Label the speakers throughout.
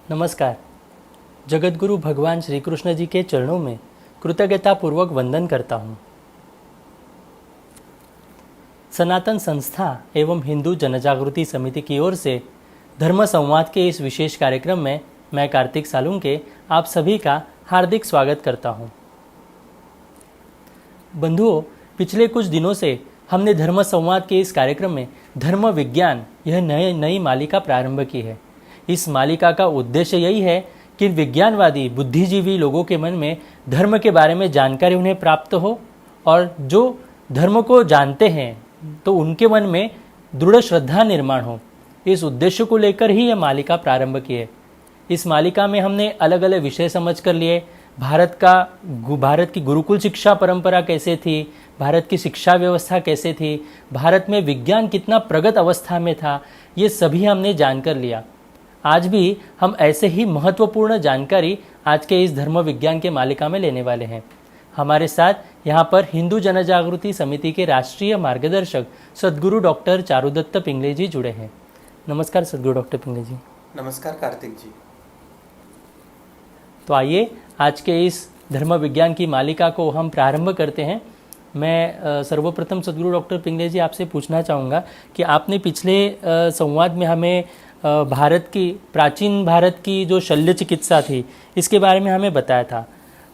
Speaker 1: नमस्कार। जगतगुरु भगवान श्री कृष्ण जी के चरणों में कृतज्ञतापूर्वक वंदन करता हूँ। सनातन संस्था एवं हिंदू जनजागृति समिति की ओर से धर्म संवाद के इस विशेष कार्यक्रम में मैं कार्तिक सालुंके आप सभी का हार्दिक स्वागत करता हूँ। बंधुओं, पिछले कुछ दिनों से हमने धर्म संवाद के इस कार्यक्रम में धर्म विज्ञान यह नई मालिका प्रारंभ की है। इस मालिका का उद्देश्य यही है कि विज्ञानवादी बुद्धिजीवी लोगों के मन में धर्म के बारे में जानकारी उन्हें प्राप्त हो और जो धर्म को जानते हैं तो उनके मन में दृढ़ श्रद्धा निर्माण हो। इस उद्देश्य को लेकर ही यह मालिका प्रारंभ की है। इस मालिका में हमने अलग अलग विषय समझ कर लिए। भारत की गुरुकुल शिक्षा परंपरा कैसे थी, भारत की शिक्षा व्यवस्था कैसे थी, भारत में विज्ञान कितना प्रगत अवस्था में था, ये सभी हमने जानकर लिया। आज भी हम ऐसे ही महत्वपूर्ण जानकारी आज के इस धर्म विज्ञान के मालिका में लेने वाले हैं। हमारे साथ यहाँ पर हिंदू जनजागृति समिति के राष्ट्रीय मार्गदर्शक सद्गुरु डॉक्टर चारुदत्त पिंगले जी जुड़े हैं। नमस्कार सद्गुरु डॉक्टर पिंगले जी।
Speaker 2: नमस्कार कार्तिक जी।
Speaker 1: तो आइए आज के इस धर्म विज्ञान की मालिका को हम प्रारंभ करते हैं। मैं सर्वप्रथम सद्गुरु डॉक्टर पिंगले जी आपसे पूछना चाहूँगा कि आपने पिछले संवाद में हमें प्राचीन भारत की जो शल्य चिकित्सा थी इसके बारे में हमें बताया था,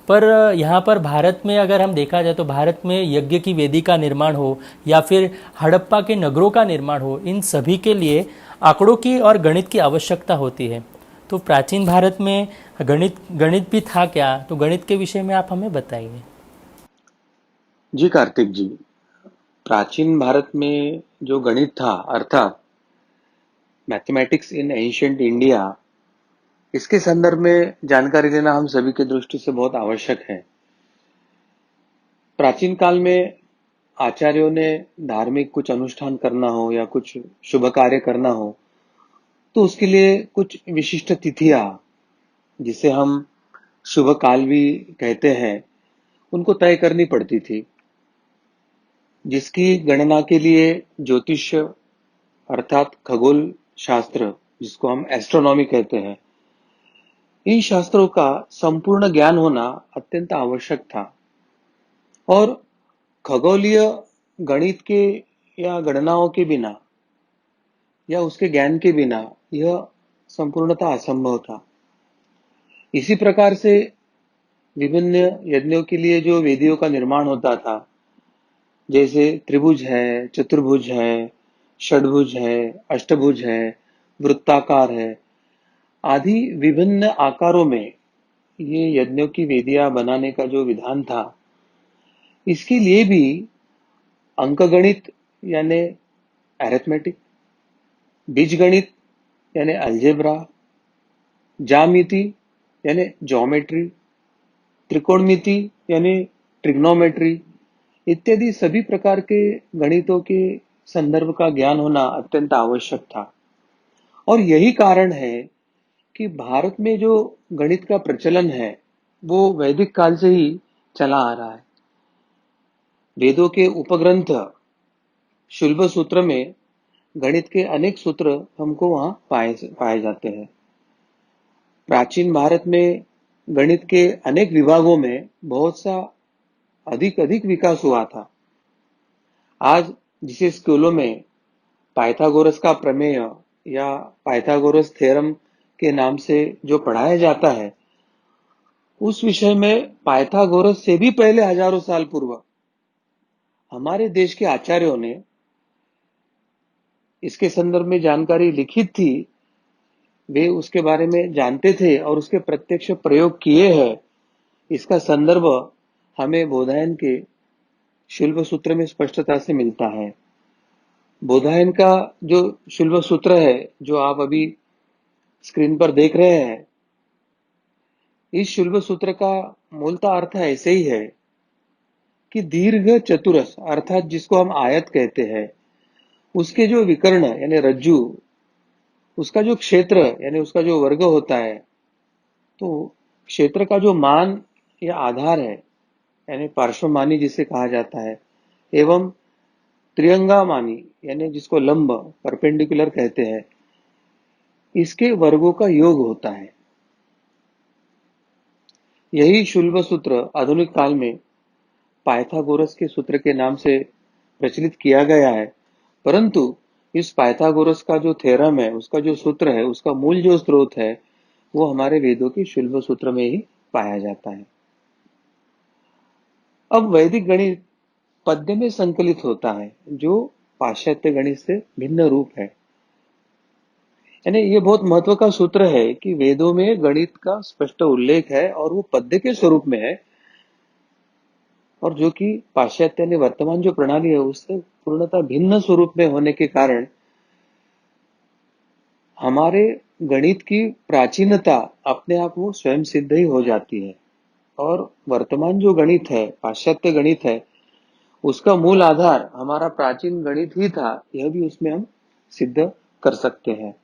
Speaker 1: पर यहाँ पर भारत में अगर हम देखा जाए तो भारत में यज्ञ की वेदी का निर्माण हो या फिर हड़प्पा के नगरों का निर्माण हो, इन सभी के लिए आंकड़ों की और गणित की आवश्यकता होती है। तो प्राचीन भारत में गणित भी था क्या? तो गणित के विषय में आप हमें बताइए।
Speaker 2: जी कार्तिक जी, प्राचीन भारत में जो गणित था अर्थात मैथमेटिक्स इन एंशिएंट इंडिया, इसके संदर्भ में जानकारी लेना हम सभी की दृष्टि से बहुत आवश्यक है। प्राचीन काल में आचार्यों ने धार्मिक कुछ अनुष्ठान करना हो या कुछ शुभ कार्य करना हो तो उसके लिए कुछ विशिष्ट तिथियां, जिसे हम शुभ काल भी कहते हैं, उनको तय करनी पड़ती थी, जिसकी गणना के लिए ज्योतिष अर्थात खगोल शास्त्र, जिसको हम एस्ट्रोनॉमी कहते हैं, इन शास्त्रों का संपूर्ण ज्ञान होना अत्यंत आवश्यक था। और खगोलीय गणित के या गणनाओं के बिना या उसके ज्ञान के बिना यह संपूर्णता असंभव था। इसी प्रकार से विभिन्न यज्ञों के लिए जो वेदियों का निर्माण होता था, जैसे त्रिभुज है, चतुर्भुज है, षडभुज है, अष्टभुज है, वृत्ताकार है, आदि विभिन्न आकारों में ये यज्ञों की वेदियां बनाने का जो विधान था, इसके लिए भी अंकगणित यानी अरिथमेटिक, बीजगणित यानी अलजेब्रा, ज्यामिति यानी ज्योमेट्री, त्रिकोणमिति यानी ट्रिग्नोमेट्री इत्यादि सभी प्रकार के गणितों के संदर्भ का ज्ञान होना अत्यंत आवश्यक था। और यही कारण है कि भारत में जो गणित का प्रचलन है वो वैदिक काल से ही चला आ रहा है। वेदों के उपग्रंथ शुल्ब सूत्र में गणित के अनेक सूत्र हमको वहां पाए जाते हैं। प्राचीन भारत में गणित के अनेक विभागों में बहुत सा अधिक विकास हुआ था। आज जिसे स्कूलों में पाइथागोरस का प्रमेय या पाइथागोरस थ्योरम के नाम से जो पढ़ाया जाता है, उस विषय में पाइथागोरस से भी पहले हजारों साल पूर्व हमारे देश के आचार्यों ने इसके संदर्भ में जानकारी लिखित थी। वे उसके बारे में जानते थे और उसके प्रत्यक्ष प्रयोग किए हैं। इसका संदर्भ हमें बोधायन के शुल्ब सूत्र में स्पष्टता से मिलता है। बोधायन का जो शुल्ब सूत्र है, जो आप अभी स्क्रीन पर देख रहे हैं, इस शुल्ब सूत्र का मूलतः अर्थ ऐसे ही है कि दीर्घ चतुरस अर्थात जिसको हम आयत कहते हैं, उसके जो विकर्ण यानी रज्जु, उसका जो क्षेत्र यानी उसका जो वर्ग होता है, तो क्षेत्र का जो मान या आधार है यानी पार्श्वमानी जिसे कहा जाता है, एवं त्रियंगामानी यानी जिसको लंब परपेंडिकुलर कहते हैं, इसके वर्गों का योग होता है। यही शुल्ब सूत्र आधुनिक काल में पाइथागोरस के सूत्र के नाम से प्रचलित किया गया है। परंतु इस पाइथागोरस का जो थ्योरम है, उसका जो सूत्र है, उसका मूल जो स्रोत है, वो हमारे वेदों के शुल्ब सूत्र में ही पाया जाता है। अब वैदिक गणित पद्य में संकलित होता है, जो पाश्चात्य गणित से भिन्न रूप है। यानी ये बहुत महत्व का सूत्र है कि वेदों में गणित का स्पष्ट उल्लेख है और वो पद्य के स्वरूप में है, और जो कि पाश्चात्य ने वर्तमान जो प्रणाली है उससे पूर्णतः भिन्न स्वरूप में होने के कारण हमारे गणित की प्राचीनता अपने आप वो स्वयं सिद्ध ही हो जाती है। और वर्तमान जो गणित है, पाश्चात्य गणित है, उसका मूल आधार हमारा प्राचीन गणित ही था, यह भी उसमें हम सिद्ध कर सकते हैं।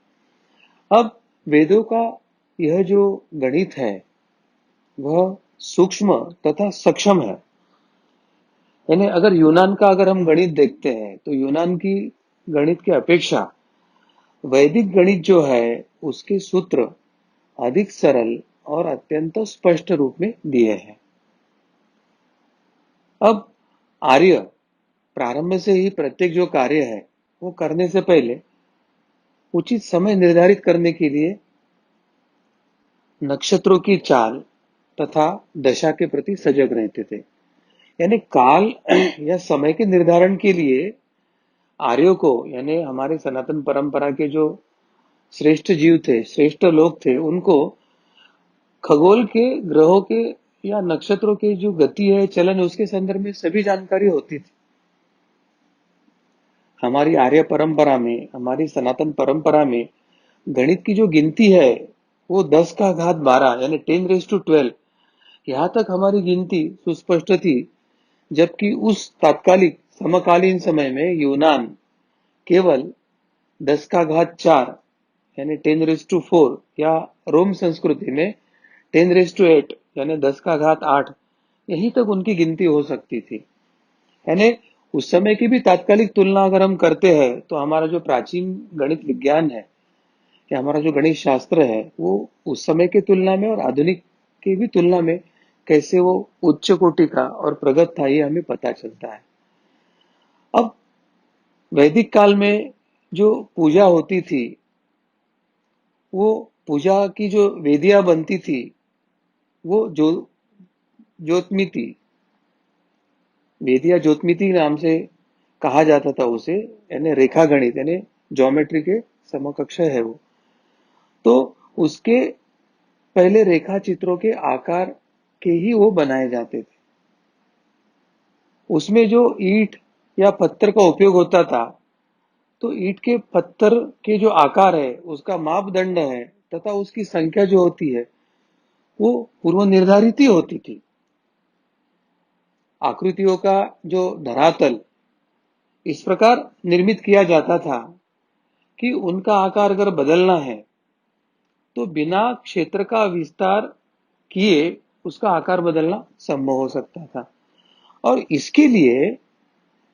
Speaker 2: अब वेदों का यह जो गणित है वह सूक्ष्म तथा सक्षम है। यानी अगर यूनान का अगर हम गणित देखते हैं तो यूनान की गणित की अपेक्षा वैदिक गणित जो है उसके सूत्र अधिक सरल और अत्यंत स्पष्ट रूप में दिए हैं। अब आर्य प्रारंभ से ही प्रत्येक जो कार्य है वो करने से पहले उचित समय निर्धारित करने के लिए नक्षत्रों की चाल तथा दशा के प्रति सजग रहते थे। यानी काल या समय के निर्धारण के लिए आर्यों को, यानी हमारे सनातन परंपरा के जो श्रेष्ठ जीव थे, श्रेष्ठ लोग थे, उनको खगोल के, ग्रहों के या नक्षत्रों के जो गति है, चलन है, उसके संदर्भ में सभी जानकारी होती थी। हमारी आर्य परंपरा में, हमारी सनातन परंपरा में गणित की जो गिनती है वो 10 का घात 12 यानी 10⁻12 यहां तक हमारी गिनती सुस्पष्ट थी। जबकि उस तात्कालिक समकालीन समय में यूनान केवल 10 का घात 4 यानी 10⁻4 या रोम संस्कृति में 10⁻8 यानी 10 का घात 8 यहीं तक उनकी गिनती हो सकती थी। यानी उस समय की भी तात्कालिक तुलना अगर हम करते हैं तो हमारा जो प्राचीन गणित विज्ञान है या हमारा जो गणित शास्त्र है वो उस समय की तुलना में और आधुनिक की भी तुलना में कैसे वो उच्च कोटि का और प्रगत था, ये हमें पता चलता है। अब वैदिक काल में जो पूजा होती थी, वो पूजा की जो वेदियां बनती थी वो जो ज्योतमिति, वेदिया ज्योतमिति नाम से कहा जाता था उसे, यानी रेखा गणित यानी ज्योमेट्री के समकक्ष है वो। तो उसके पहले रेखा चित्रों के आकार के ही वो बनाए जाते थे। उसमें जो ईंट या पत्थर का उपयोग होता था, तो ईंट के पत्थर के जो आकार है उसका मापदंड है तथा उसकी संख्या जो होती है वो पूर्व निर्धारित ही होती थी। आकृतियों का जो धरातल इस प्रकार निर्मित किया जाता था कि उनका आकार अगर बदलना है तो बिना क्षेत्र का विस्तार किए उसका आकार बदलना संभव हो सकता था। और इसके लिए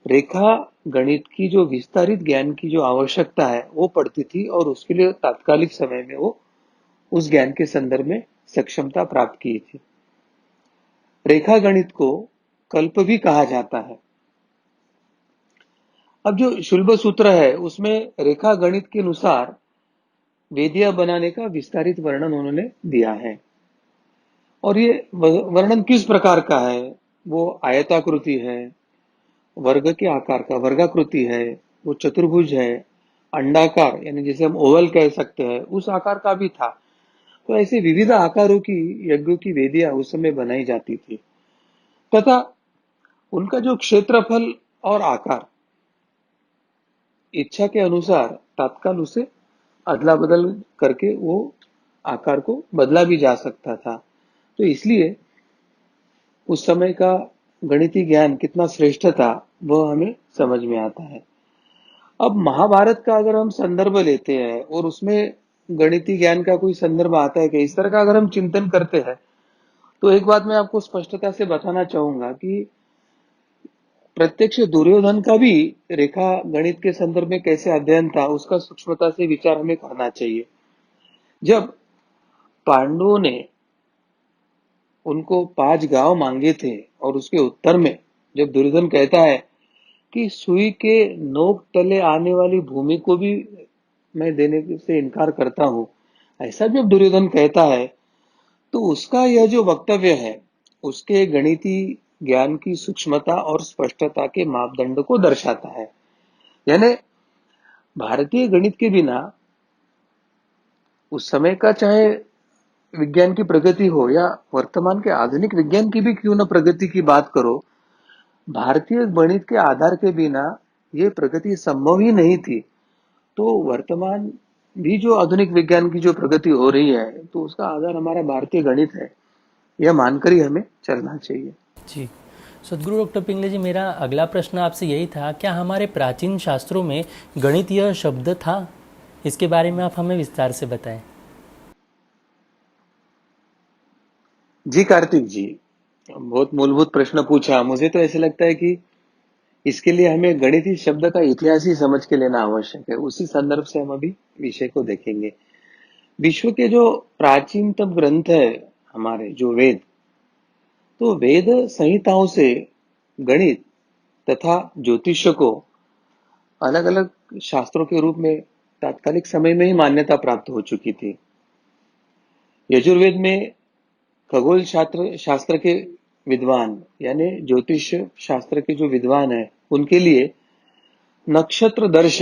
Speaker 2: रेखा गणित की जो विस्तारित ज्ञान की जो आवश्यकता है वो पड़ती थी, और उसके लिए तात्कालिक समय में वो उस ज्ञान के संदर्भ में सक्षमता प्राप्त की थी। रेखा गणित को कल्प भी कहा जाता है। अब जो शुल्ब सूत्र है उसमें रेखा गणित के अनुसार वेदियां बनाने का विस्तारित वर्णन उन्होंने दिया है। और ये वर्णन किस प्रकार का है? वो आयताकृति है, वर्ग के आकार का वर्गाकृति है, वो चतुर्भुज है, अंडाकार यानी जिसे हम ओवल कह सकते हैं उस आकार का भी था। तो ऐसे विविध आकारों की यज्ञों की वेदियां उस समय बनाई जाती थी तथा उनका जो क्षेत्रफल और आकार इच्छा के अनुसार तत्काल उसे अदला बदल करके वो आकार को बदला भी जा सकता था। तो इसलिए उस समय का गणितीय ज्ञान कितना श्रेष्ठ था वह हमें समझ में आता है। अब महाभारत का अगर हम संदर्भ लेते हैं और उसमें गणितीय ज्ञान का कोई संदर्भ आता है कि इस तरह का अगर हम चिंतन करते हैं, तो एक बात मैं आपको स्पष्टता से बताना चाहूंगा कि प्रत्यक्ष दुर्योधन का भी रेखा गणित के संदर्भ में कैसे अध्ययन था उसका सूक्ष्मता से विचार हमें करना चाहिए। जब पांडवों ने उनको 5 गांव मांगे थे और उसके उत्तर में जब दुर्योधन कहता है कि सुई के नोक तले आने वाली भूमि को भी मैं देने से इनकार करता हूं, ऐसा जब दुर्योधन कहता है तो उसका यह जो वक्तव्य है उसके गणितीय ज्ञान की सूक्ष्मता और स्पष्टता के मापदंड को दर्शाता है। यानी भारतीय गणित के बिना उस समय का चाहे विज्ञान की प्रगति हो या वर्तमान के आधुनिक विज्ञान की भी क्यों न प्रगति की बात करो, भारतीय गणित के आधार के बिना ये प्रगति संभव ही नहीं थी। तो वर्तमान भी जो आधुनिक विज्ञान की जो प्रगति हो रही है तो उसका आधार हमारा भारतीय गणित है, यह मानकर ही हमें चलना चाहिए।
Speaker 1: जी। सदगुरु डॉक्टर पिंगले जी, मेरा अगला प्रश्न आपसे यही था, क्या हमारे प्राचीन शास्त्रों में गणित यह शब्द था? इसके बारे में आप हमें विस्तार से बताएं।
Speaker 2: जी कार्तिक जी, बहुत मूलभूत प्रश्न पूछा। मुझे तो ऐसे लगता है कि इसके लिए हमें गणितीय शब्द का इतिहास ही समझ के लेना आवश्यक है। उसी संदर्भ से हम अभी विषय को देखेंगे। विश्व के जो प्राचीनतम ग्रंथ है हमारे जो वेद, तो वेद संहिताओं से गणित तथा ज्योतिष को अलग अलग शास्त्रों के रूप में तात्कालिक समय में ही मान्यता प्राप्त हो चुकी थी। यजुर्वेद में खगोल शास्त्र शास्त्र के विद्वान यानी ज्योतिष शास्त्र के जो विद्वान है उनके लिए नक्षत्र दर्श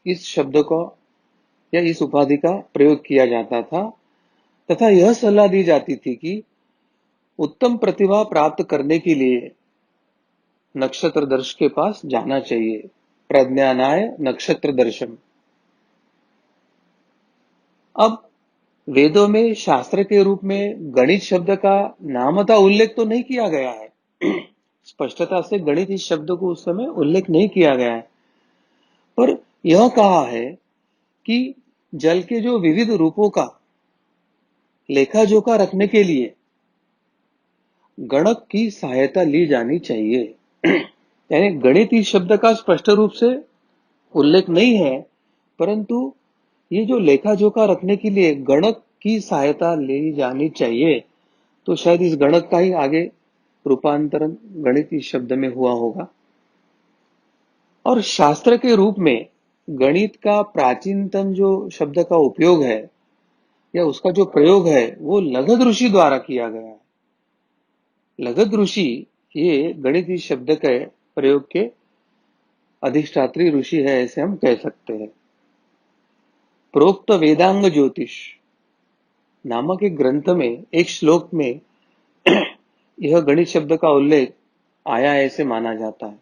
Speaker 2: इस शब्द को या इस उपाधि का प्रयोग किया जाता था तथा यह सलाह दी जाती थी कि उत्तम प्रतिभा प्राप्त करने के लिए नक्षत्रदर्श के पास जाना चाहिए। प्रज्ञानाय नक्षत्र दर्शन। अब वेदों में शास्त्र के रूप में गणित शब्द का नामतः उल्लेख तो नहीं किया गया है। स्पष्टता से गणित इस शब्द को उस समय उल्लेख नहीं किया गया है, पर यह कहा है कि जल के जो विविध रूपों का लेखा जोखा रखने के लिए गणक की सहायता ली जानी चाहिए। यानी गणित इस शब्द का स्पष्ट रूप से उल्लेख नहीं है, परंतु ये जो लेखा जोखा रखने के लिए गणक की सहायता ली जानी चाहिए, तो शायद इस गणक का ही आगे रूपांतरण गणित इस शब्द में हुआ होगा। और शास्त्र के रूप में गणित का प्राचीनतम जो शब्द का उपयोग है या उसका जो प्रयोग है वो लगध ऋषि द्वारा किया गया है। लगध ऋषि ये गणित इस शब्द के प्रयोग के अधिष्ठात्री ऋषि है, ऐसे हम कह सकते हैं। प्रोक्त वेदांग ज्योतिष नामक एक ग्रंथ में एक श्लोक में यह गणित शब्द का उल्लेख आया है ऐसे माना जाता है।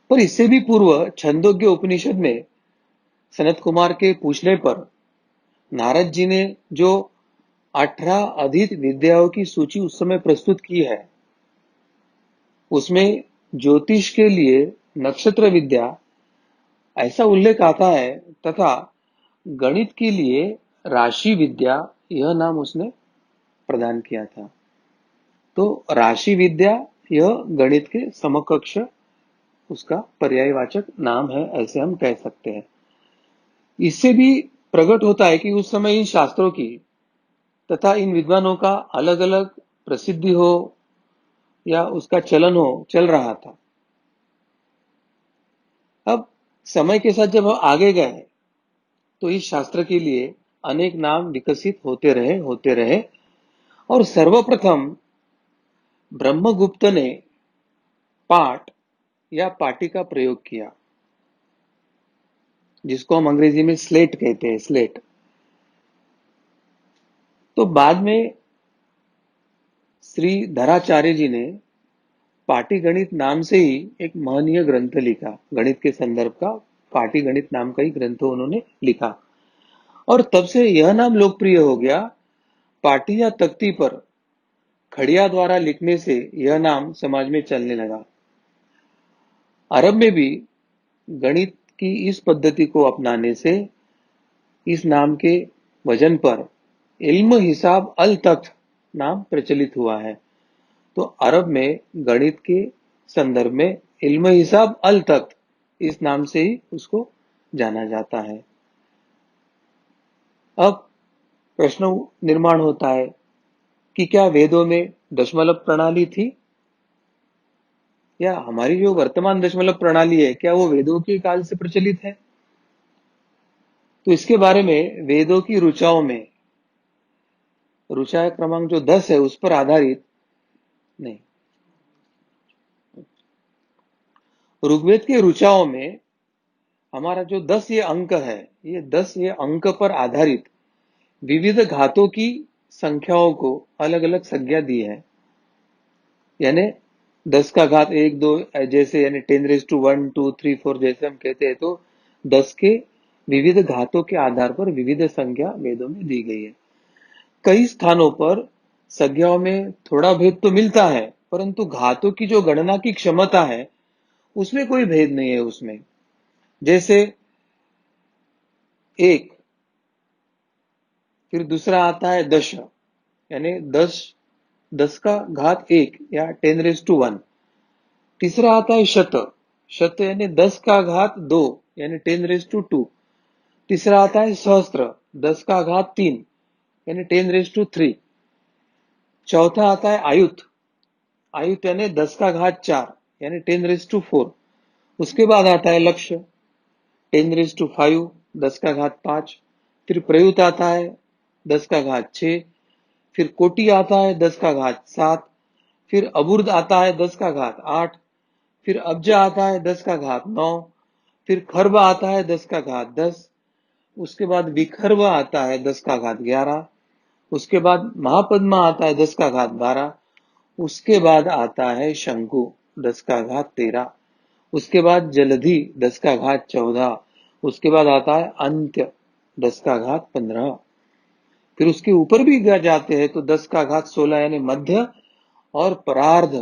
Speaker 2: पर इससे भी पूर्व छंदोग्य उपनिषद में सनत कुमार के पूछने पर नारद जी ने जो 18 अधिक विद्याओं की सूची उस समय प्रस्तुत की है, उसमें ज्योतिष के लिए नक्षत्र विद्या ऐसा उल्लेख आता है तथा गणित के लिए राशि विद्या यह नाम उसने प्रदान किया था। तो राशि विद्या यह गणित के समकक्ष उसका पर्यायवाचक नाम है, ऐसे हम कह सकते हैं। इससे भी प्रकट होता है कि उस समय इन शास्त्रों की तथा इन विद्वानों का अलग अलग प्रसिद्धि हो या उसका चलन हो चल रहा था। अब समय के साथ जब हम आगे गए तो इस शास्त्र के लिए अनेक नाम विकसित होते रहे और सर्वप्रथम ब्रह्मगुप्त ने पाठ या पाटी का प्रयोग किया, जिसको हम अंग्रेजी में स्लेट कहते हैं, स्लेट। तो बाद में श्री धराचार्य जी ने पाटीगणित नाम से ही एक महनीय ग्रंथ लिखा। गणित के संदर्भ का पाटीगणित नाम का ही ग्रंथ उन्होंने लिखा और तब से यह नाम लोकप्रिय हो गया। पाटी या तख्ती पर खड़िया द्वारा लिखने से यह नाम समाज में चलने लगा। अरब में भी गणित की इस पद्धति को अपनाने से इस नाम के वजन पर इल्म हिसाब अल तख्त नाम प्रचलित हुआ है। तो अरब में गणित के संदर्भ में इल्म हिसाब अल तख्त इस नाम से ही उसको जाना जाता है। अब प्रश्न निर्माण होता है कि क्या वेदों में दशमलव प्रणाली थी, या हमारी जो वर्तमान दशमलव प्रणाली है क्या वो वेदों के काल से प्रचलित है। तो इसके बारे में वेदों की ऋचाओं में, ऋचा क्रमांक जो 10 है उस पर आधारित नहीं, ऋग्वेद के ऋचाओं में हमारा जो 10 ये अंक है, ये 10 ये अंक पर आधारित विविध घातों की संख्याओं को अलग अलग संज्ञा दी है। यानी 10 का घात 1 2 जैसे, यानी 10⁻1 2 3 4 जैसे हम कहते हैं, तो 10 के विविध घातों के आधार पर विविध संज्ञा वेदों में दी गई है। कई स्थानों पर संज्ञाओं में थोड़ा भेद तो मिलता है, परंतु घातों की जो गणना की क्षमता है उसमें कोई भेद नहीं है उसमें। जैसे 1, फिर दूसरा आता है दश, यानी 10 का घात 1 या 10⁻1। तीसरा आता है शत, शत यानी 10 का घात 2 यानी 10⁻2। तीसरा आता है सहस्त्र, 10 का घात 3 यानी 10⁻3। चौथा आता है आयुत, आयुत यानी 10 का घात 4 यानी 10⁻4। उसके बाद आता है लक्ष्य, 10⁻5, 10 का घात 5। फिर प्रयुत आता है 10 का घात 6। फिर कोटि आता है 10 का घात 7। फिर अबुर्द आता है 10 का घात 8। फिर अब्ज आता है 10 का घात 9। फिर खर्ब आता है 10 का घात 10। उसके बाद विखर्ब आता है 10 का घात 11। उसके बाद महापद्मा आता है 10 का घात 12। उसके बाद आता है शंकु 10 का घात 13। उसके बाद जलधि 10 का घात 14। उसके बाद आता है अंत्य 10 का घात 15। फिर उसके ऊपर भी जाते हैं तो 10 का घात 16 यानी मध्य, और परार्ध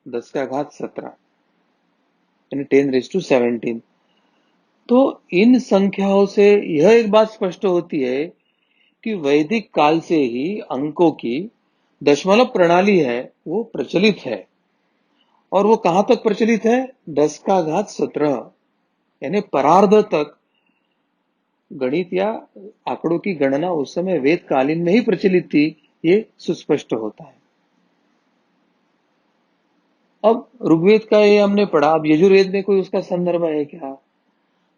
Speaker 2: 10 का घात 17 यानी 10⁻17। तो इन संख्याओं से यह एक बात स्पष्ट होती है कि वैदिक काल से ही अंकों की दशमलव प्रणाली है वो प्रचलित है। और वो कहां तक प्रचलित है? 10 का घात 17 यानी परार्ध तक गणित या आंकड़ों की गणना उस समय वेद कालीन में ही प्रचलित थी, ये सुस्पष्ट होता है। अब ऋग्वेद का ये हमने पढ़ा, अब यजुर्वेद में कोई उसका संदर्भ है क्या?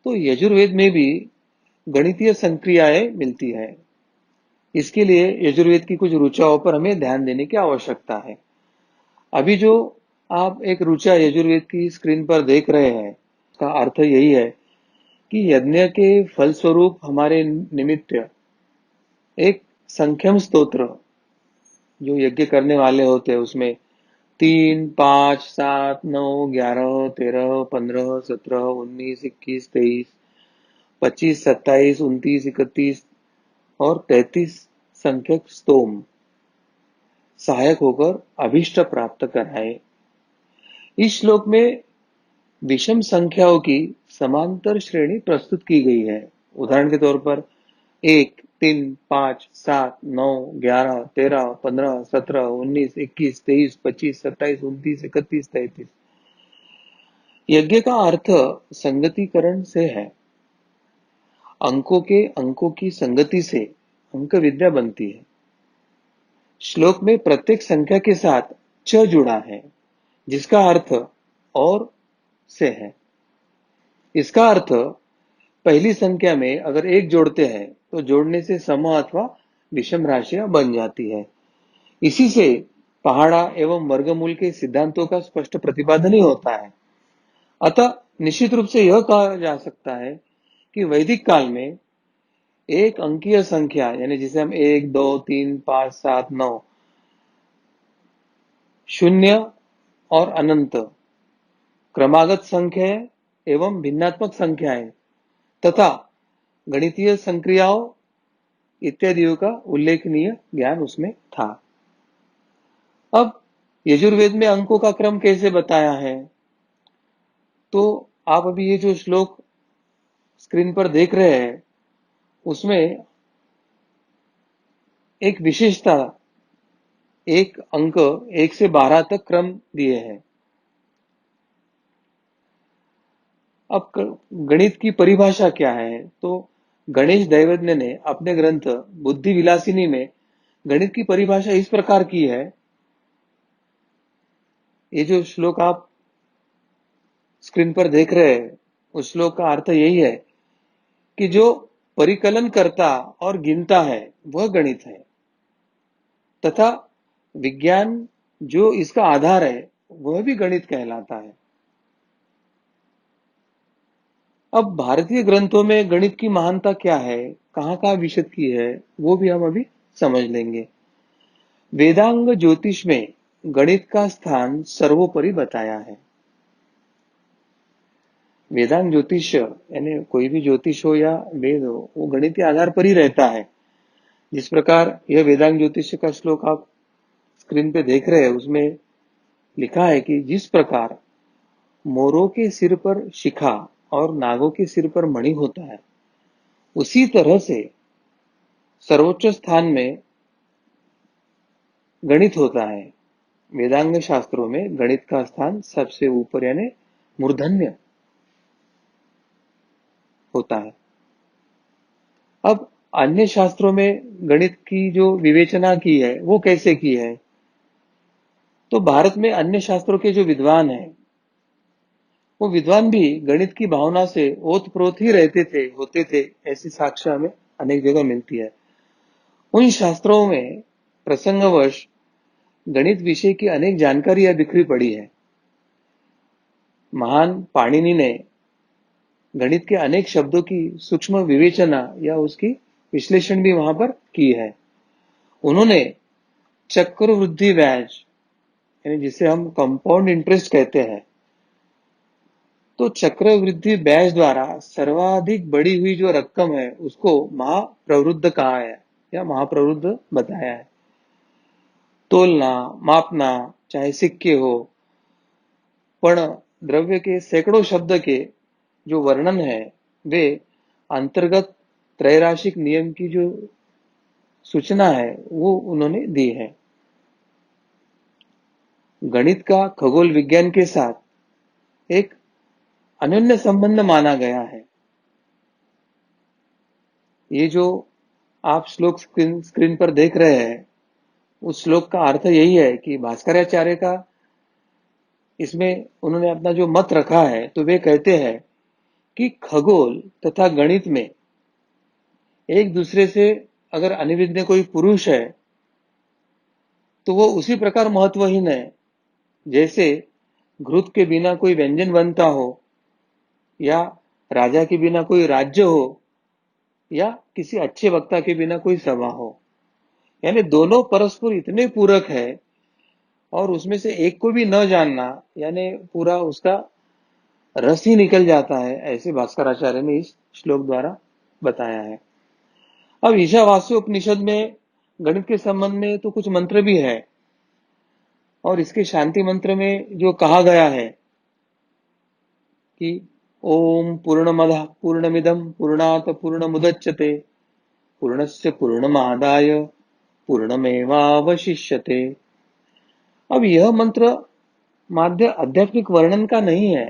Speaker 2: तो यजुर्वेद में भी गणितीय संक्रियाएं मिलती है। इसके लिए यजुर्वेद की कुछ ऋचाओं पर हमें ध्यान देने की आवश्यकता है। अभी जो आप एक ऋचा यजुर्वेद की स्क्रीन पर देख रहे हैं, उसका अर्थ यही है कि यज्ञ के फलस्वरूप हमारे निमित्त एक संख्यम स्तोत्र जो यज्ञ करने वाले होते हैं उसमें 3 5 7 9 11 13 15 17 19 21 23 25 27 29 31 और 33 संख्यक स्तोम सहायक होकर अभिष्ट प्राप्त कराए। इस श्लोक में विषम संख्याओं की समांतर श्रेणी प्रस्तुत की गई है। उदाहरण के तौर पर 1 3 5 7 9 11 13 15 17 19 21 23 25 27 29 31 33। यज्ञ का अर्थ संगतिकरण से है। अंकों की संगति से अंक विद्या बनती है। श्लोक में प्रत्येक संख्या के साथ च जुड़ा है, जिसका अर्थ और से है। इसका अर्थ पहली संख्या में अगर 1 जोड़ते हैं तो जोड़ने से सम अथवा विषम राशियां बन जाती है। इसी से पहाड़ा एवं वर्गमूल के सिद्धांतों का स्पष्ट प्रतिपादन ही होता है। अतः निश्चित रूप से यह कहा जा सकता है कि वैदिक काल में एक अंकीय संख्या, यानी जिसे हम 1 2 3 5 7 9 शून्य और अनंत क्रमागत संख्याएं एवं भिन्नात्मक संख्याएं तथा गणितीय संक्रियाओं इत्यादियों का उल्लेखनीय ज्ञान उसमें था। अब यजुर्वेद में अंकों का क्रम कैसे बताया है? तो आप अभी ये जो श्लोक स्क्रीन पर देख रहे हैं उसमें एक विशेषता, एक अंक 1 से 12 तक क्रम दिए हैं। अब गणित की परिभाषा क्या है? तो गणेश दैवज्ञ ने अपने ग्रंथ बुद्धि विलासिनी में गणित की परिभाषा इस प्रकार की है, ये जो श्लोक आप स्क्रीन पर देख रहे हैं, उस श्लोक का अर्थ यही है कि जो परिकलन करता और गिनता है वह गणित है, तथा विज्ञान जो इसका आधार है वह भी गणित कहलाता है। अब भारतीय ग्रंथों में गणित की महानता क्या है, कहाँ कहाँ विशद की है, वो भी हम अभी समझ लेंगे। वेदांग ज्योतिष में गणित का स्थान सर्वोपरि बताया है। वेदांग ज्योतिष यानी कोई भी ज्योतिष हो या वेद हो, वो गणित के आधार पर ही रहता है। जिस प्रकार यह वेदांग ज्योतिष का श्लोक आप स्क्रीन पे देख रहे हैं, उसमें लिखा है कि जिस प्रकार मोरों के सिर पर शिखा और नागों के सिर पर मणि होता है, उसी तरह से सर्वोच्च स्थान में गणित होता है। वेदांग शास्त्रों में गणित का स्थान सबसे ऊपर यानी मूर्धन्य होता है। अब अन्य शास्त्रों में गणित की जो विवेचना की है वो कैसे की है, तो भारत में अन्य शास्त्रों के जो विद्वान हैं, वो विद्वान भी गणित की भावना से ओतप्रोत ही रहते थे, होते थे, ऐसी साक्ष्य हमें अनेक जगह मिलती है। उन शास्त्रों में प्रसंगवश गणित विषय की अनेक जानकारियां बिखरी पड़ी है। महान पाणिनि ने गणित के अनेक शब्दों की सूक्ष्म विवेचना या उसकी विश्लेषण भी वहां पर की है। उन्होंने चक्रवृद्धि ब्याज यानी जिसे हम कंपाउंड इंटरेस्ट कहते हैं, तो चक्रवृद्धि ब्याज द्वारा सर्वाधिक बढ़ी हुई जो रकम है उसको महाप्रवृद्ध कहा है या महाप्रवृद्ध बताया है। तोलना, मापना, चाहे सिक्के हो, पण द्रव्य के सैकड़ों शब्द के जो वर्णन है वे अंतर्गत त्रैराशिक नियम की जो सूचना है वो उन्होंने दी है। गणित का खगोल विज्ञान के साथ एक अनन्य संबंध माना गया है। ये जो आप श्लोक स्क्रीन पर देख रहे हैं, उस श्लोक का अर्थ यही है कि भास्कराचार्य का इसमें उन्होंने अपना जो मत रखा है, तो वे कहते हैं कि खगोल तथा गणित में एक दूसरे से अगर अनिविज्ञ कोई पुरुष है तो वो उसी प्रकार महत्वहीन है जैसे घृत के बिना कोई व्यंजन बनता हो, या राजा के बिना कोई राज्य हो, या किसी अच्छे वक्ता के बिना कोई सभा हो। यानी दोनों परस्पर इतने पूरक है और उसमें से एक को भी न जानना यानी पूरा उसका रस ही निकल जाता है, ऐसे भास्कराचार्य ने इस श्लोक द्वारा बताया है। अब ईशावास्य उपनिषद में गणित के संबंध में तो कुछ मंत्र भी है, और इसके शांति मंत्र में जो कहा गया है कि ओम पूर्णमदः पूर्णमिदं पूर्णात् पूर्णमुदच्यते पूर्णस्य पूर्णमादाय पूर्णमेवावशिष्यते। अब यह मंत्र माध्य आध्यात्मिक वर्णन का नहीं है,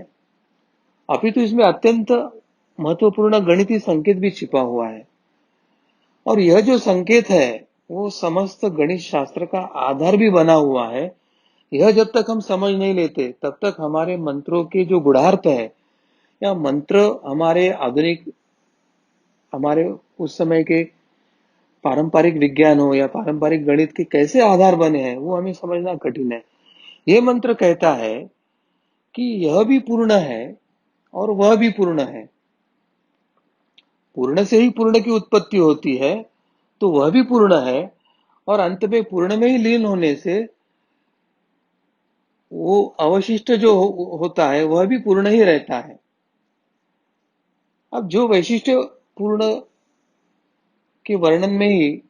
Speaker 2: अपितु इसमें अत्यंत महत्वपूर्ण गणितीय संकेत भी छिपा हुआ है। और यह जो संकेत है वो समस्त गणित शास्त्र का आधार भी बना हुआ है। यह जब तक हम समझ नहीं लेते तब तक हमारे मंत्रों के जो गुणार्थ है या मंत्र हमारे आधुनिक, हमारे उस समय के पारंपरिक विज्ञान हो या पारंपरिक गणित के कैसे आधार बने हैं वो हमें समझना कठिन है। यह मंत्र कहता है कि यह भी पूर्ण है और वह भी पूर्ण है। पूर्ण से ही पूर्ण की उत्पत्ति होती है, तो वह भी पूर्ण है, और अंत में पूर्ण में ही लीन होने से वो अवशिष्ट जो होता है वह भी पूर्ण ही रहता है। अब जो वैशिष्ट पूर्ण के वर्णन में ही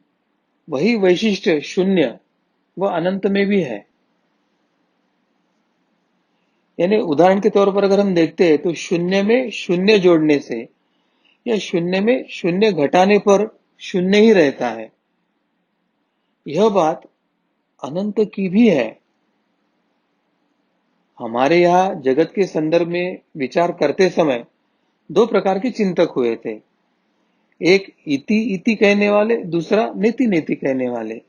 Speaker 2: वही वैशिष्ट शून्य व अनंत में भी है। यानी उदाहरण के तौर पर अगर हम देखते हैं तो शून्य में शून्य जोड़ने से या शून्य में शून्य घटाने पर शून्य ही रहता है। यह बात अनंत की भी है। हमारे यहाँ जगत के संदर्भ में विचार करते समय दो प्रकार के चिंतक हुए थे, एक इति इति कहने वाले, दूसरा नेति नेति कहने वाले।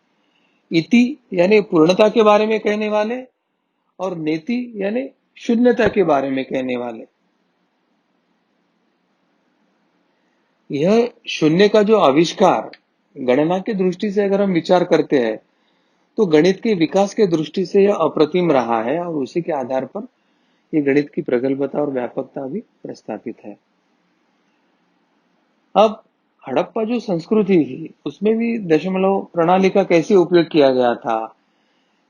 Speaker 2: इति यानी पूर्णता के बारे में कहने वाले, और नेति यानी शून्यता के बारे में कहने वाले। यह शून्य का जो आविष्कार गणना की दृष्टि से अगर हम विचार करते हैं, तो गणित के विकास के दृष्टि से यह अप्रतिम रहा है, और उसी के आधार पर ये गणित की प्रगल्भता और व्यापकता भी प्रस्थापित है। अब हड़प्पा जो संस्कृति थी, उसमें भी दशमलव प्रणाली का कैसे उपयोग किया गया था,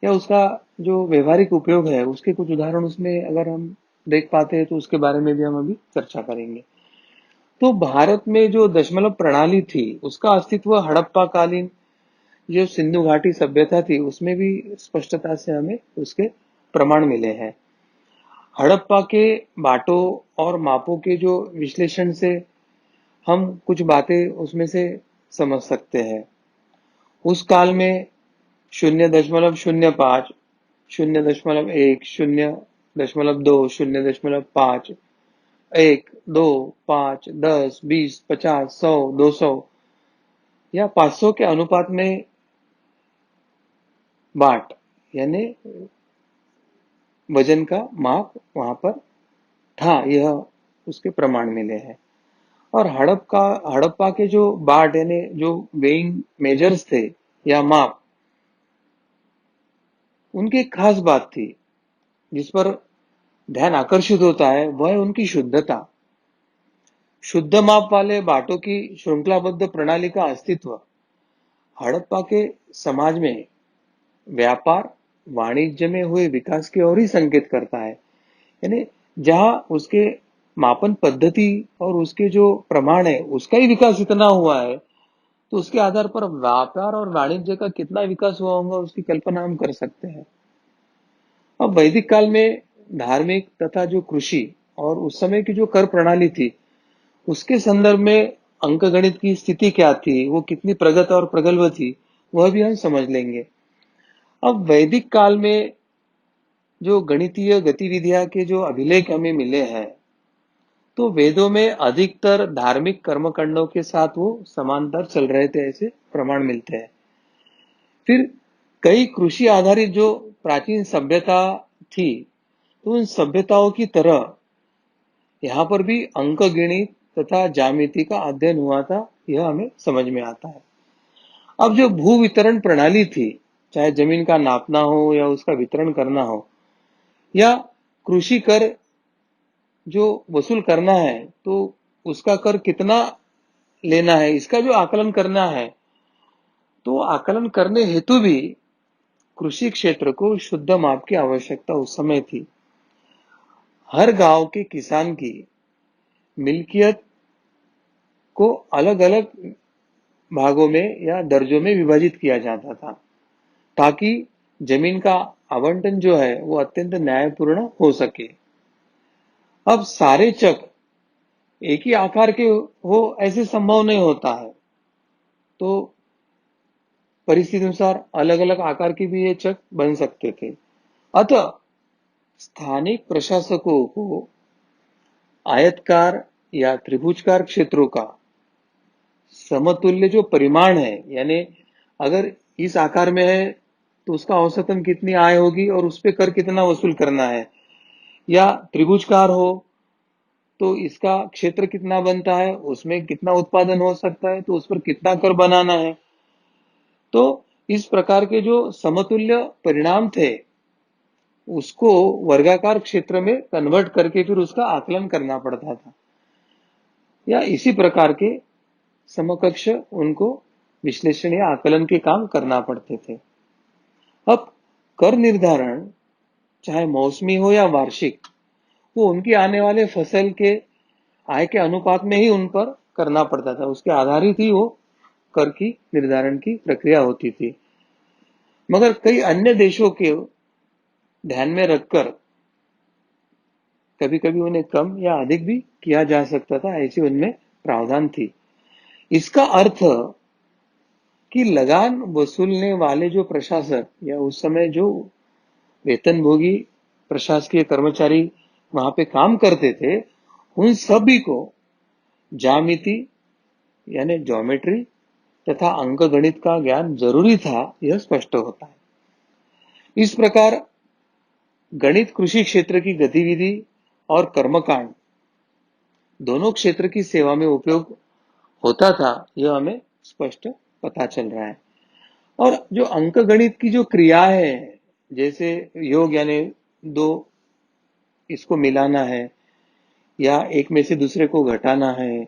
Speaker 2: या उसका जो व्यवहारिक उपयोग है, उसके कुछ उदाहरण उसमें अगर हम देख पाते हैं, तो उसके बारे में भी हम अभी चर्चा करेंगे। तो भारत में जो दशमलव प्रणाली थी, उसका अस्तित्व हड़प्पा कालीन जो सिंधु घाटी सभ्यता थी, उसमें भी स्पष्टता से हमें उसके प्रमाण मिले हैं। हड़प्पा के बाटों और मापों के जो विश्लेषण से हम कुछ बातें उसमें से समझ सकते हैं। उस काल में 0.05, 0.1, 0.2, 0.5, 1, 2, 5, 10, 20, 50, 100, 200 या 500 के अनुपात में बाट यानी वजन का माप वहां पर था, यह उसके प्रमाण मिले हैं। और हड़प्पा के जो बाट यानी जो वेइंग मेजर्स थे या माप, उनकी एक खास बात थी जिस पर ध्यान आकर्षित होता है, वह है उनकी शुद्धता। शुद्ध माप वाले बाटों की श्रृंखलाबद्ध प्रणाली का अस्तित्व हड़प्पा के समाज में व्यापार वाणिज्य में हुए विकास की ओर ही संकेत करता है। यानी जहां उसके मापन पद्धति और उसके जो प्रमाण है, उसका ही विकास इतना हुआ है, तो उसके आधार पर व्यापार और वाणिज्य का कितना विकास हुआ होगा, उसकी कल्पना हम कर सकते हैं। अब वैदिक काल में धार्मिक तथा जो कृषि और उस समय की जो कर प्रणाली थी, उसके संदर्भ में अंकगणित की स्थिति क्या थी, वो कितनी प्रगत और प्रगल्भ थी, वह भी हम समझ लेंगे। अब वैदिक काल में जो गणितीय गतिविधियां के जो अभिलेख हमें मिले हैं, तो वेदों में अधिकतर धार्मिक कर्मकांडों के साथ वो समांतर चल रहे थे, ऐसे प्रमाण मिलते हैं। फिर कई कृषि आधारित जो प्राचीन सभ्यता थी, तो उन सभ्यताओं की तरह यहाँ पर भी अंक गणित तथा ज्यामिति का अध्ययन हुआ था, यह हमें समझ में आता है। अब जो भू वितरण प्रणाली थी, चाहे जमीन का नापना हो या उसका वितरण करना हो, या कृषि कर जो वसूल करना है, तो उसका कर कितना लेना है, इसका जो आकलन करना है, तो आकलन करने हेतु भी कृषि क्षेत्र को शुद्ध माप की आवश्यकता उस समय थी। हर गांव के किसान की मिल्कियत को अलग अलग भागों में या दर्जों में विभाजित किया जाता था, ताकि जमीन का आवंटन जो है वो अत्यंत न्यायपूर्ण हो सके। अब सारे चक एक ही आकार के हो ऐसे संभव नहीं होता है, तो परिस्थिति अनुसार अलग अलग आकार के भी ये चक बन सकते थे। अतः स्थानिक प्रशासकों को आयतकार या त्रिभुजकार क्षेत्रों का समतुल्य जो परिमाण है, यानी अगर इस आकार में है तो उसका औसतन कितनी आय होगी और उस पर कर कितना वसूल करना है, या त्रिभुजकार हो तो इसका क्षेत्र कितना बनता है, उसमें कितना उत्पादन हो सकता है, तो उस पर कितना कर बनाना है। तो इस प्रकार के जो समतुल्य परिणाम थे, उसको वर्गाकार क्षेत्र में कन्वर्ट करके फिर उसका आकलन करना पड़ता था, या इसी प्रकार के समकक्ष उनको विश्लेषण या आकलन के काम करना पड़ते थे। अब कर निर्धारण चाहे मौसमी हो या वार्षिक, वो उनकी आने वाले फसल के आय के अनुपात में ही उन पर करना पड़ता था, उसके आधारित ही वो कर की निर्धारण की प्रक्रिया होती थी। मगर कई अन्य देशों के ध्यान में रखकर कभी कभी उन्हें कम या अधिक भी किया जा सकता था, ऐसी उनमें प्रावधान थी। इसका अर्थ कि लगान वसूलने वाले जो प्रशासक या उस समय जो वेतनभोगी प्रशासकीय कर्मचारी वहां पे काम करते थे, उन सभी को ज्यामिति यानी ज्योमेट्री तथा अंक गणित का ज्ञान जरूरी था, यह स्पष्ट होता है। इस प्रकार गणित कृषि क्षेत्र की गतिविधि और कर्मकांड दोनों क्षेत्र की सेवा में उपयोग होता था, यह हमें स्पष्ट पता चल रहा है। और जो अंक गणित की जो क्रिया है, जैसे योग यानी दो इसको मिलाना है, या एक में से दूसरे को घटाना है,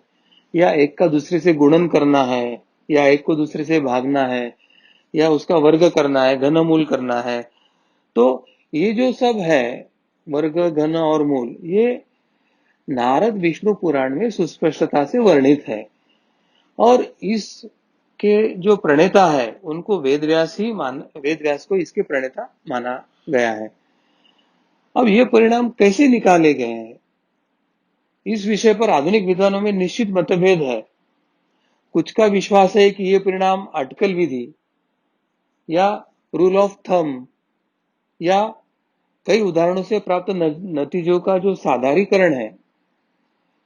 Speaker 2: या एक का दूसरे से गुणन करना है, या एक को दूसरे से भागना है, या उसका वर्ग करना है, घनमूल करना है, तो ये जो सब है वर्ग घन और मूल, ये नारद विष्णु पुराण में सुस्पष्टता से वर्णित है। और इसके जो प्रणेता है उनको वेद व्यास को इसके प्रणेता माना गया है। अब ये परिणाम कैसे निकाले गए हैं, इस विषय पर आधुनिक विद्वानों में निश्चित मतभेद है। कुछ का विश्वास है कि ये परिणाम अटकल विधि या रूल ऑफ थंब या कई उदाहरणों से प्राप्त नतीजों का जो साधारीकरण है,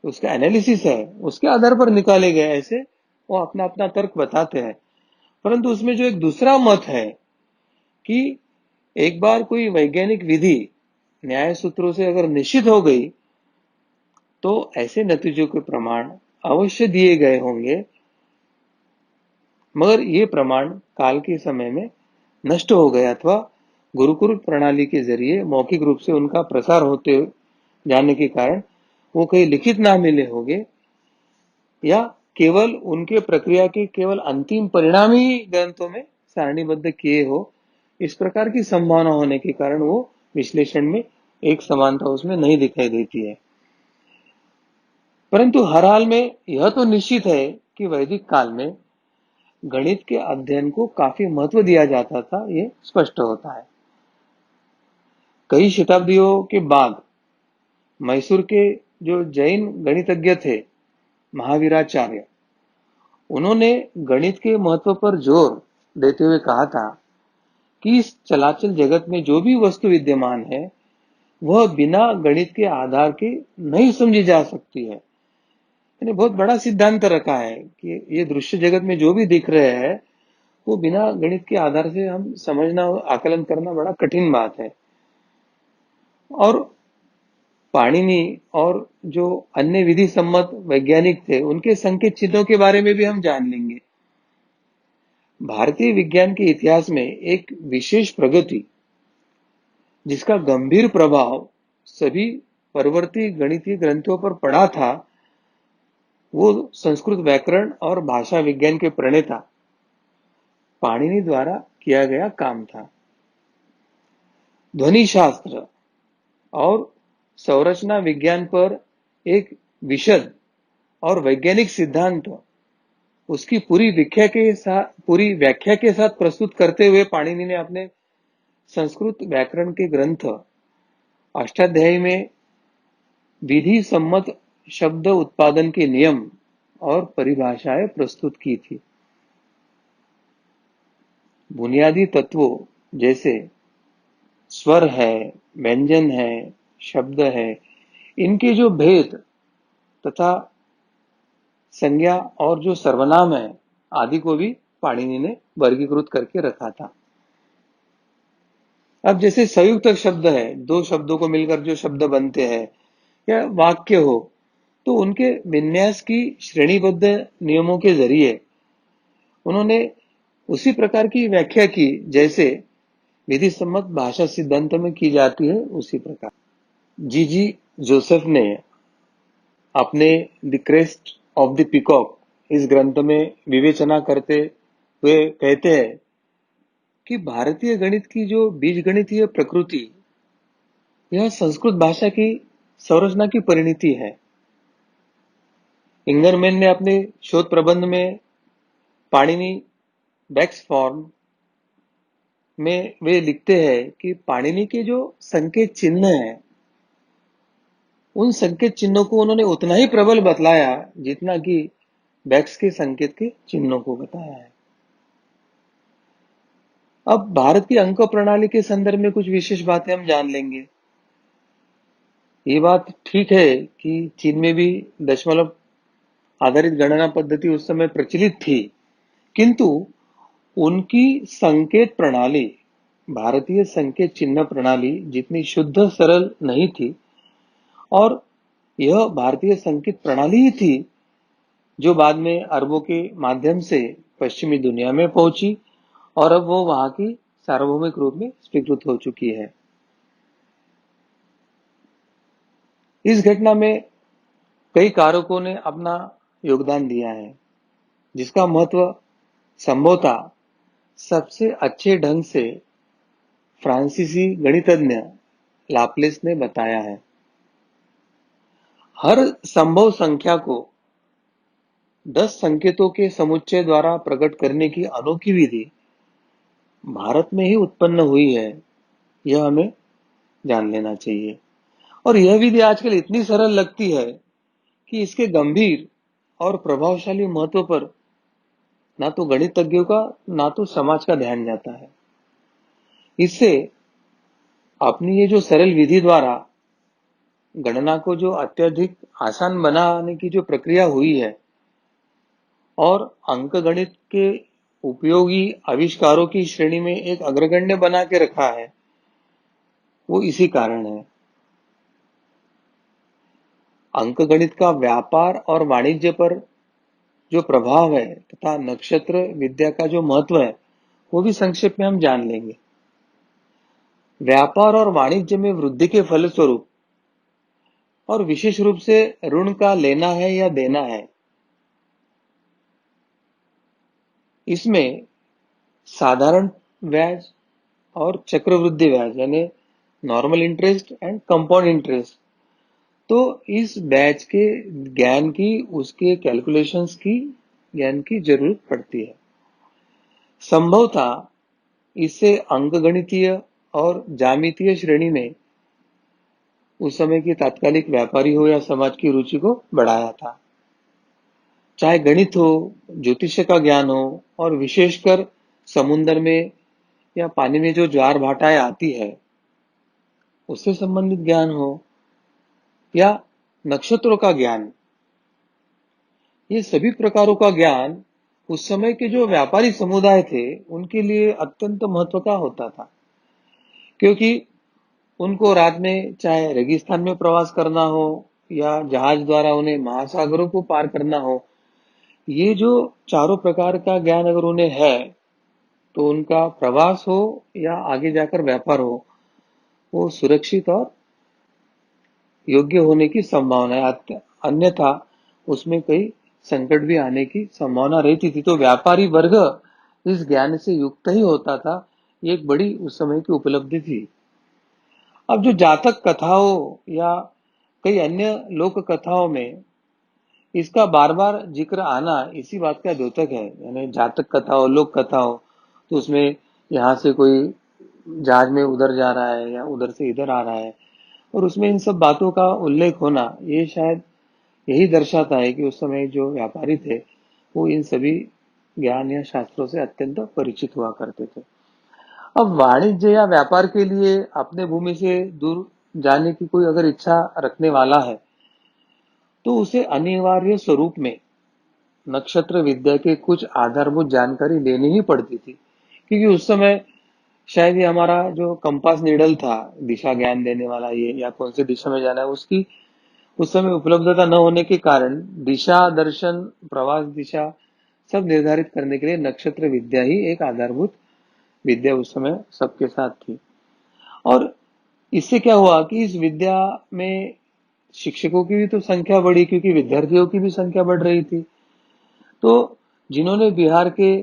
Speaker 2: उसका एनालिसिस है, उसके आधार पर निकाले गए, ऐसे वो अपना अपना तर्क बताते हैं। परंतु उसमें जो एक दूसरा मत है कि एक बार कोई वैज्ञानिक विधि न्याय सूत्रों से अगर निश्चित हो गई तो ऐसे नतीजों के प्रमाण अवश्य दिए गए होंगे, मगर ये प्रमाण काल के समय में नष्ट हो गए अथवा गुरुकुल प्रणाली के जरिए मौखिक रूप से उनका प्रसार होते जाने के कारण वो कहीं लिखित ना मिले होंगे, या केवल उनके प्रक्रिया के केवल अंतिम परिणाम ही ग्रंथों में सारणीबद्ध किए हो। इस प्रकार की संभावना होने के कारण वो विश्लेषण में एक समानता उसमें नहीं दिखाई देती है। परंतु हर हाल में यह तो निश्चित है कि वैदिक काल में गणित के अध्ययन को काफी महत्व दिया जाता था, ये स्पष्ट होता है। कई शताब्दियों के बाद मैसूर के जो जैन गणितज्ञ थे महावीराचार्य, उन्होंने गणित के महत्व पर जोर देते हुए कहा था कि इस चलाचल जगत में जो भी वस्तु विद्यमान है वह बिना गणित के आधार के नहीं समझी जा सकती है। यानी बहुत बड़ा सिद्धांत रखा है कि ये दृश्य जगत में जो भी दिख रहे हैं वो बिना गणित के आधार से हम समझना आकलन करना बड़ा कठिन बात है। और पाणिनि और जो अन्य विधि सम्मत वैज्ञानिक थे उनके संकेत चिन्हों के बारे में भी हम जान लेंगे। भारतीय विज्ञान के इतिहास में एक विशेष प्रगति जिसका गंभीर प्रभाव सभी परवर्ती गणितीय ग्रंथों पर पड़ा था, वो संस्कृत व्याकरण और भाषा विज्ञान के प्रणेता पाणिनि द्वारा किया गया काम था। ध्वनि शास्त्र और संरचना विज्ञान पर एक विशद और वैज्ञानिक सिद्धांत उसकी पूरी व्याख्या के साथ प्रस्तुत करते हुए पाणिनि ने अपने संस्कृत व्याकरण के ग्रंथ अष्टाध्यायी में विधि सम्मत शब्द उत्पादन के नियम और परिभाषाएं प्रस्तुत की थी। बुनियादी तत्वों जैसे स्वर है, व्यंजन है, शब्द है, इनके जो भेद तथा संज्ञा और जो सर्वनाम है आदि को भी पाणिनि ने वर्गीकृत करके रखा था। अब जैसे संयुक्त शब्द है, दो शब्दों को मिलकर जो शब्द बनते हैं या वाक्य हो, तो उनके विन्यास की श्रेणीबद्ध नियमों के जरिए उन्होंने उसी प्रकार की व्याख्या की जैसे विधि सम्मत भाषा सिद्धांत में की जाती है, उसी प्रकार जी जोसेफ ने अपने the crest of the peacock इस ग्रंथ में विवेचना करते हुए कहते हैं कि भारतीय गणित की जो बीजगणितीय प्रकृति यह संस्कृत भाषा की संरचना की परिणति है। इंगरमैन ने अपने शोध प्रबंध में पाणिनि बैक्स फॉर्म में वे लिखते हैं कि पाणिनि के जो संकेत चिन्ह हैं उन संकेत चिन्हों को उन्होंने उतना ही प्रबल बतलाया जितना कि बैक्स के संकेत के चिन्हों को बताया है। अब भारत की अंक प्रणाली के संदर्भ में कुछ विशेष बातें हम जान लेंगे। ये बात ठीक है कि चीन में भी दशमलव आधारित गणना पद्धति उस समय प्रचलित थी, किंतु उनकी संकेत प्रणाली, भारतीय संकेत चिन्ह प्रणाली जितनी शुद्ध सरल नहीं थी, और यह भारतीय संकेत प्रणाली ही थी जो बाद में अरबों के माध्यम से पश्चिमी दुनिया में पहुंची और अब वो वहां की सार्वभौमिक रूप में स्वीकृत हो चुकी है। इस घटना में कई कारकों ने अपना योगदान दिया है, जिसका महत्व संभवतः सबसे अच्छे ढंग से फ्रांसीसी गणितज्ञ लाप्लेस ने बताया है। हर संभव संख्या को 10 संकेतों के समुच्चय द्वारा प्रकट करने की अनोखी विधि भारत में ही उत्पन्न हुई है, यह हमें जान लेना चाहिए। और यह विधि आजकल इतनी सरल लगती है कि इसके गंभीर और प्रभावशाली महत्व पर ना तो गणितज्ञों का ना तो समाज का ध्यान जाता है। इससे अपनी ये जो सरल विधि द्वारा गणना को जो अत्यधिक आसान बनाने की जो प्रक्रिया हुई है और अंकगणित के उपयोगी आविष्कारों की श्रेणी में एक अग्रगण्य बना के रखा है, वो इसी कारण है। अंकगणित का व्यापार और वाणिज्य पर जो प्रभाव है तथा नक्षत्र विद्या का जो महत्व है, वो भी संक्षेप में हम जान लेंगे। व्यापार और वाणिज्य में वृद्धि के फलस्वरूप और विशेष रूप से ऋण का लेना है या देना है, इसमें साधारण ब्याज और चक्रवृद्धि ब्याज यानी normal interest and compound interest, तो इस बैच के ज्ञान की, उसके कैलकुलेशंस की ज्ञान की जरूरत पड़ती है। संभवतः इससे अंकगणितीय और ज्यामितीय श्रेणी में उस समय की तात्कालिक व्यापारी हो या समाज की रुचि को बढ़ाया था। चाहे गणित हो, ज्योतिष का ज्ञान हो और विशेषकर समुद्र में या पानी में जो ज्वार भाटाएं आती है उससे संबंधित ज्ञान हो या नक्षत्रों का ज्ञान, ये सभी प्रकारों का ज्ञान उस समय के जो व्यापारी समुदाय थे उनके लिए अत्यंत महत्व का होता था, क्योंकि उनको रात में चाहे रेगिस्तान में प्रवास करना हो या जहाज द्वारा उन्हें महासागरों को पार करना हो, ये जो चारों प्रकार का ज्ञान अगर उन्हें है तो उनका प्रवास हो या आगे जाकर व्यापार हो, वो सुरक्षित और योग्य होने की संभावना है। अन्यथा उसमें कई संकट भी आने की संभावना रहती थी। तो व्यापारी वर्ग इस ज्ञान से युक्त ही होता था, ये एक बड़ी उस समय की उपलब्धि थी। अब जो जातक कथाओं या कई अन्य लोक कथाओं में इसका बार बार जिक्र आना इसी बात का द्योतक है। यानी जातक कथाओं, लोक कथाओं, तो उसमें यहाँ से कोई जहाज में उधर जा रहा है या उधर से इधर आ रहा है, और उसमें इन सब बातों का उल्लेख होना ये शायद यही दर्शाता है कि उस समय जो व्यापारी थे वो इन सभी ज्ञान या शास्त्रों से अत्यंत परिचित हुआ करते थे। अब वाणिज्य या व्यापार के लिए अपने भूमि से दूर जाने की कोई अगर इच्छा रखने वाला है तो उसे अनिवार्य स्वरूप में नक्षत्र विद्या के कुछ आधारभूत जानकारी लेनी ही पड़ती थी, क्योंकि उस समय शायद ये हमारा जो कंपास नीडल था, दिशा ज्ञान देने वाला, ये या कौन सी दिशा में जाना है, उसकी उस समय उपलब्धता न होने के कारण दिशा दर्शन, प्रवास दिशा सब निर्धारित करने के लिए नक्षत्र विद्या ही एक आधारभूत विद्या उस समय सबके साथ थी। और इससे क्या हुआ कि इस विद्या में शिक्षकों की भी तो संख्या बढ़ी, क्योंकि विद्यार्थियों की भी संख्या बढ़ रही थी। तो जिन्होंने बिहार के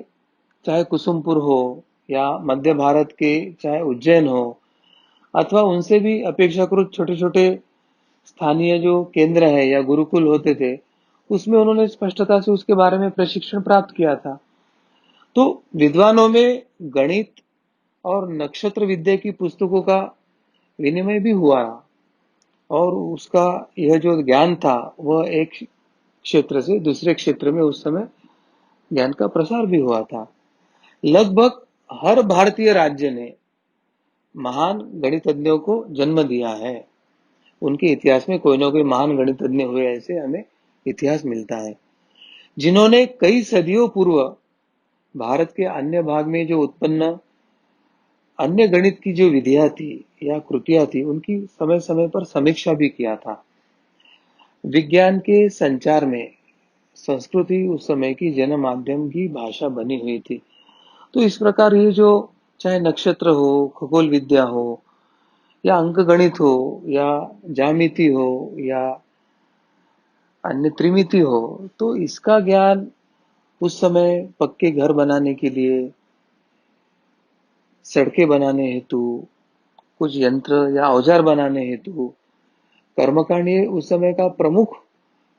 Speaker 2: चाहे कुसुमपुर हो या मध्य भारत के चाहे उज्जैन हो अथवा उनसे भी अपेक्षाकृत छोटे छोटे स्थानीय जो केंद्र है या गुरुकुल होते थे, उसमें उन्होंने स्पष्टता से उसके बारे में प्रशिक्षण प्राप्त किया था। तो विद्वानों में गणित और नक्षत्र विद्या की पुस्तकों का विनिमय भी हुआ और उसका यह जो ज्ञान था वह एक क्षेत्र से दूसरे क्षेत्र में उस समय ज्ञान का प्रसार भी हुआ था। लगभग हर भारतीय राज्य ने महान गणितज्ञों को जन्म दिया है। उनके इतिहास में कोई ना कोई महान गणितज्ञ हुए, ऐसे हमें इतिहास मिलता है, जिन्होंने कई सदियों पूर्व भारत के अन्य भाग में जो उत्पन्न अन्य गणित की जो विधियां थी या कृतियां थी, उनकी समय समय पर समीक्षा भी किया था। विज्ञान के संचार में संस्कृति उस समय की जन माध्यम की भाषा बनी हुई थी। तो इस प्रकार ये जो चाहे नक्षत्र हो, खगोल विद्या हो, या अंक गणित हो, या ज्यामिति हो, या अन्य त्रिमिति हो, तो इसका ज्ञान उस समय पक्के घर बनाने के लिए, सड़कें बनाने हेतु, कुछ यंत्र या औजार बनाने हेतु, कर्मकांड, ये उस समय का प्रमुख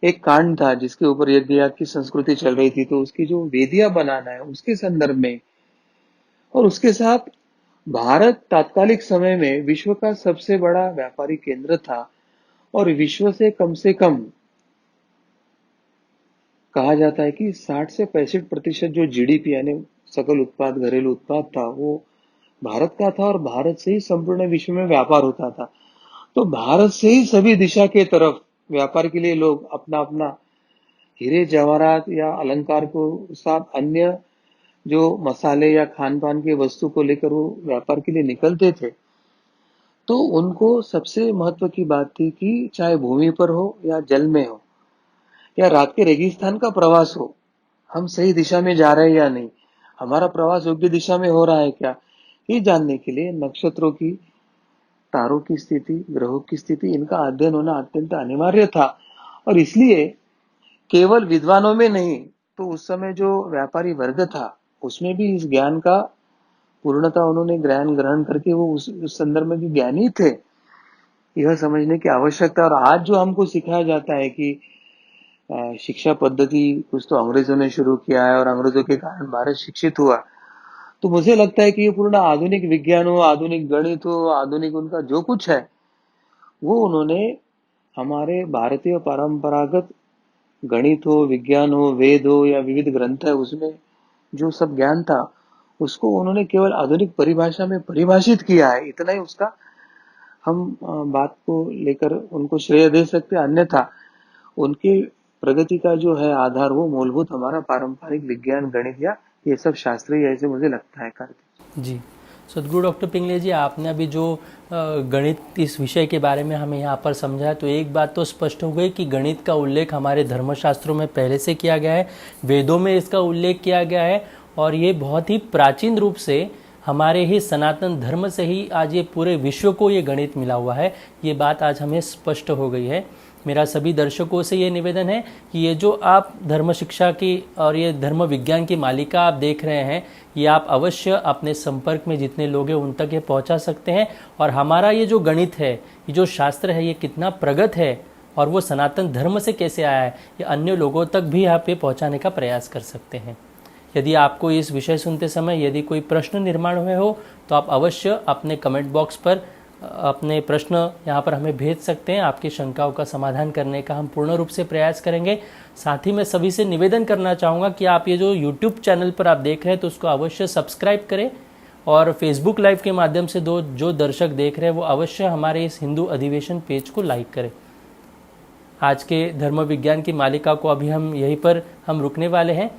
Speaker 2: एक कांड था जिसके ऊपर यज्ञ याग की संस्कृति चल रही थी। तो उसकी जो वेदियां बनाना है उसके संदर्भ में, और उसके साथ भारत तात्कालिक समय में विश्व का सबसे बड़ा व्यापारी केंद्र था, और विश्व से कम कहा जाता है कि 60 से 65% जो जीडीपी यानी सकल उत्पाद, घरेलू उत्पाद था, वो भारत का था, और भारत से ही संपूर्ण विश्व में व्यापार होता था। तो भारत से ही सभी दिशा के तरफ व्यापार के लिए लोग अपना अपना हीरे जवाहरात या अलंकार को साथ अन्य जो मसाले या खान पान की वस्तु को लेकर वो व्यापार के लिए निकलते थे। तो उनको सबसे महत्व की बात थी कि चाहे भूमि पर हो या जल में हो या रात के रेगिस्तान का प्रवास हो, हम सही दिशा में जा रहे हैं या नहीं, हमारा प्रवास योग्य दिशा में हो रहा है क्या, ये जानने के लिए नक्षत्रों की, तारों की स्थिति, ग्रहों की स्थिति, इनका अध्ययन होना अत्यंत अनिवार्य था। और इसलिए केवल विद्वानों में नहीं, तो उस समय जो व्यापारी वर्ग था उसमें भी इस ज्ञान का पूर्णता उन्होंने ज्ञान ग्रहण करके वो उस संदर्भ में भी ज्ञानी थे, यह समझने की आवश्यकता। और आज जो हमको सिखाया जाता है कि शिक्षा पद्धति कुछ तो अंग्रेजों ने शुरू किया है और अंग्रेजों के कारण भारत शिक्षित हुआ, तो मुझे लगता है कि ये पूर्ण आधुनिक विज्ञान हो, आधुनिक गणित हो, आधुनिक उनका जो कुछ है, वो उन्होंने हमारे भारतीय परंपरागत गणित हो, विज्ञान हो, वेद हो या विविध ग्रंथ है, उसमें जो सब ज्ञान था उसको उन्होंने केवल आधुनिक परिभाषा में परिभाषित किया है। इतना ही उसका हम बात को लेकर उनको श्रेय दे सकते हैं। अन्यथा उनके प्रगति का जो है आधार, वो मूलभूत हमारा पारंपरिक विज्ञान, गणित या ये सब शास्त्र ही है, ऐसे मुझे लगता है। कार्तिक
Speaker 1: जी, सदगुरु डॉक्टर पिंगले जी, आपने अभी जो गणित इस विषय के बारे में हमें यहाँ पर समझाया, तो एक बात तो स्पष्ट हो गई कि गणित का उल्लेख हमारे धर्मशास्त्रों में पहले से किया गया है, वेदों में इसका उल्लेख किया गया है, और ये बहुत ही प्राचीन रूप से हमारे ही सनातन धर्म से ही आज ये पूरे विश्व को ये गणित मिला हुआ है। ये बात आज हमें स्पष्ट हो गई है। मेरा सभी दर्शकों से ये निवेदन है कि ये जो आप धर्म शिक्षा की और ये धर्म विज्ञान की मालिका आप देख रहे हैं, ये आप अवश्य अपने संपर्क में जितने लोग हैं उन तक ये पहुंचा सकते हैं। और हमारा ये जो गणित है, ये जो शास्त्र है, ये कितना प्रगत है और वो सनातन धर्म से कैसे आया है, ये अन्य लोगों तक भी आप ये पहुँचाने का प्रयास कर सकते हैं। यदि आपको इस विषय सुनते समय यदि कोई प्रश्न निर्माण हुए हो, तो आप अवश्य अपने कमेंट बॉक्स पर अपने प्रश्न यहाँ पर हमें भेज सकते हैं। आपकी शंकाओं का समाधान करने का हम पूर्ण रूप से प्रयास करेंगे। साथ ही मैं सभी से निवेदन करना चाहूँगा कि आप ये जो YouTube चैनल पर आप देख रहे हैं, तो उसको अवश्य सब्सक्राइब करें, और फेसबुक लाइव के माध्यम से जो दर्शक देख रहे हैं वो अवश्य हमारे इस हिंदू अधिवेशन पेज को लाइक करें। आज के धर्म विज्ञान की मालिका को अभी हम यहीं पर हम रुकने वाले हैं।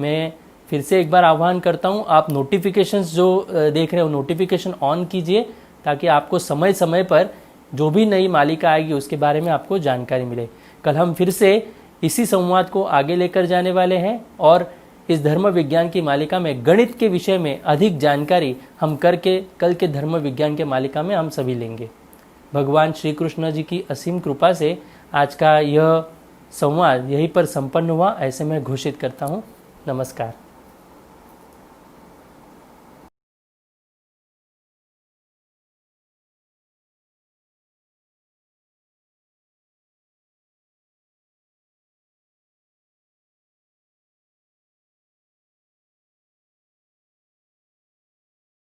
Speaker 1: मैं फिर से एक बार आह्वान करता हूँ, आप नोटिफिकेशंस जो देख रहे हो, नोटिफिकेशन ऑन कीजिए, ताकि आपको समय समय पर जो भी नई मालिका आएगी उसके बारे में आपको जानकारी मिले। कल हम फिर से इसी संवाद को आगे लेकर जाने वाले हैं, और इस धर्म विज्ञान की मालिका में गणित के विषय में अधिक जानकारी हम करके कल के धर्म विज्ञान के मालिका में हम सभी लेंगे। भगवान श्री कृष्ण जी की असीम कृपा से आज का यह संवाद यहीं पर संपन्न हुआ, ऐसे मैं घोषित करता हूँ। नमस्कार।